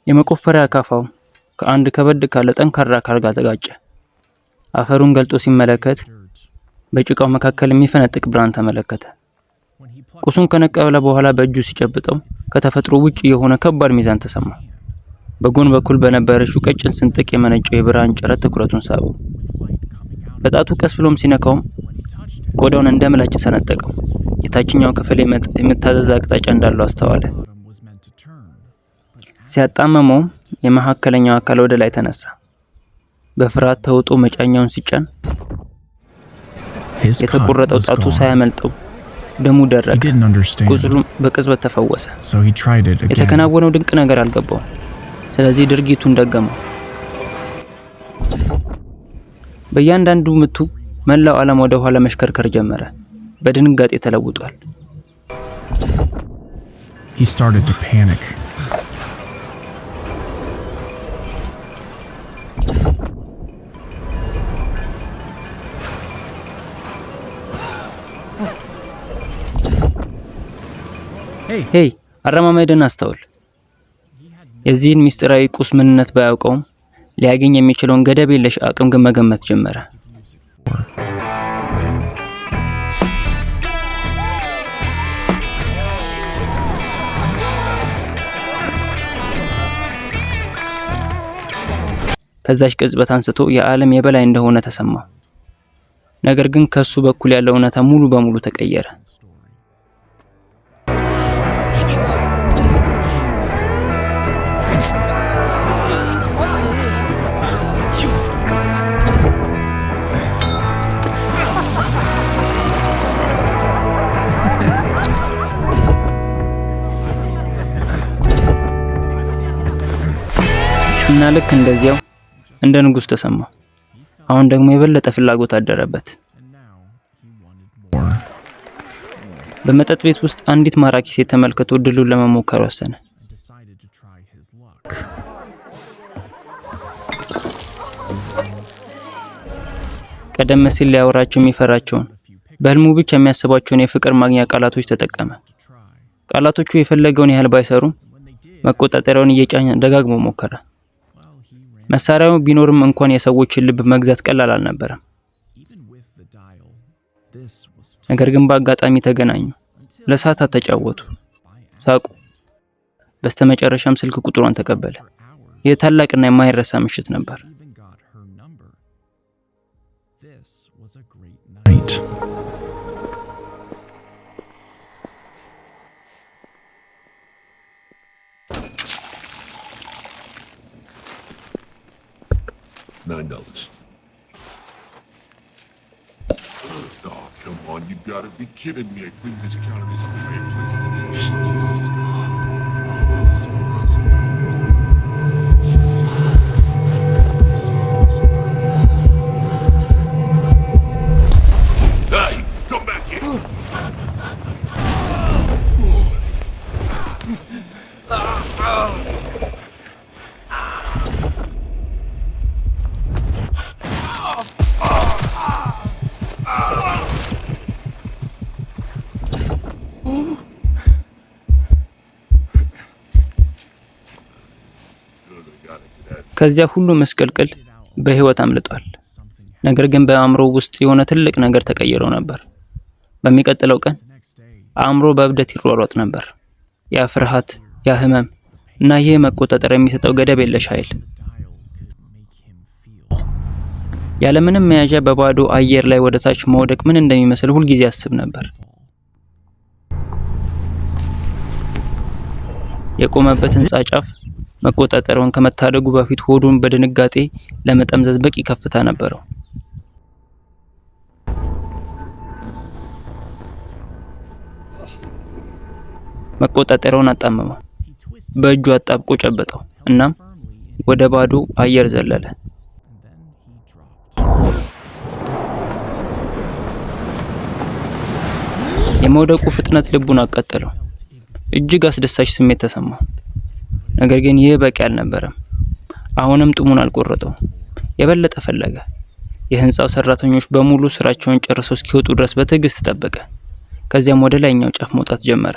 የመቆፈሪያ አካፋው ከአንድ ከበድ ካለ ጠንካራ አካል ጋር ተጋጨ። አፈሩን ገልጦ ሲመለከት በጭቃው መካከል የሚፈነጥቅ ብርሃን ተመለከተ። ቁሱን ከነቀለ በኋላ በእጁ ሲጨብጠው ከተፈጥሮ ውጪ የሆነ ከባድ ሚዛን ተሰማ። በጎን በኩል በነበረችው ቀጭን ስንጥቅ የመነጨው የብርሃን ጨረት ትኩረቱን ሳበው። በጣቱ ቀስ ብሎም ሲነካው ቆዳውን እንደ ምላጭ ሰነጠቀው። የታችኛው ክፍል የመታዘዝ አቅጣጫ እንዳለው አስተዋለ። ሲያጣመመው የመካከለኛው አካል ወደ ላይ ተነሳ። በፍርሃት ተውጦ መጫኛውን ሲጫን የተቆረጠው ጣቱ ሳያመልጠው ደሙ ደረቀ። ቁስሉም በቅጽበት ተፈወሰ። የተከናወነው ድንቅ ነገር አልገባውም። ስለዚህ ድርጊቱን ደገመው። በእያንዳንዱ ምቱ መላው ዓለም ወደ ኋላ መሽከርከር ጀመረ። በድንጋጤ ተለውጧል። He started to panic. ሄይ አረማመድን አስተውል። የዚህን ሚስጥራዊ ቁስ ምንነት ባያውቀውም ሊያገኝ የሚችለውን ገደብ የለሽ አቅም ግን መገመት ጀመረ። ከዛች ቅጽበት አንስቶ የዓለም የበላይ እንደሆነ ተሰማው። ነገር ግን ከሱ በኩል ያለው እውነታ ሙሉ በሙሉ ተቀየረ። እና ልክ እንደዚያው እንደ ንጉስ ተሰማው። አሁን ደግሞ የበለጠ ፍላጎት አደረበት። በመጠጥ ቤት ውስጥ አንዲት ማራኪ ሴት ተመልክቶ ድሉን ለመሞከር ወሰነ። ቀደም ሲል ሊያወራቸው የሚፈራቸውን በህልሙ ብቻ የሚያስባቸውን የፍቅር ማግኛ ቃላቶች ተጠቀመ። ቃላቶቹ የፈለገውን ያህል ባይሰሩም መቆጣጠሪያውን እየጫነ ደጋግሞ ሞከረ። መሳሪያው ቢኖርም እንኳን የሰዎችን ልብ መግዛት ቀላል አልነበረም። ነገር ግን በአጋጣሚ ተገናኙ። ለሰዓታት ተጫወቱ፣ ሳቁ። በስተመጨረሻም ስልክ ቁጥሯን ተቀበለ። ይህ ታላቅና የማይረሳ ምሽት ነበር። $9. Oh, come on, you gotta be kidding me. I cleaned this counter this entire place today. Hey, come back here. ከዚያ ሁሉ መስቀልቅል በህይወት አምልጧል። ነገር ግን በአእምሮ ውስጥ የሆነ ትልቅ ነገር ተቀይሮ ነበር። በሚቀጥለው ቀን አእምሮ በእብደት ይሯሯጥ ነበር። ያ ፍርሃት፣ ያ ህመም እና ይህ መቆጣጠር የሚሰጠው ገደብ የለሽ ኃይል ያለምንም መያዣ በባዶ አየር ላይ ወደ ታች መውደቅ ምን እንደሚመስል ሁሉ ጊዜ ያስብ ነበር። የቆመበት ህንጻ ጫፍ መቆጣጠሪያውን ከመታደጉ በፊት ሆዱን በድንጋጤ ለመጠምዘዝ በቂ ከፍታ ነበረው። መቆጣጠሪያውን አጣመመው። በእጁ አጣብቆ ጨበጠው። እናም ወደ ባዶ አየር ዘለለ። የመውደቁ ፍጥነት ልቡን አቃጠለው። እጅግ አስደሳች ስሜት ተሰማው። ነገር ግን ይህ በቂ አልነበረም። አሁንም ጥሙን አልቆረጠው። የበለጠ ፈለገ። የህንጻው ሰራተኞች በሙሉ ስራቸውን ጨርሰው እስኪወጡ ድረስ በትዕግስት ጠበቀ። ከዚያም ወደ ላይኛው ጫፍ መውጣት ጀመረ።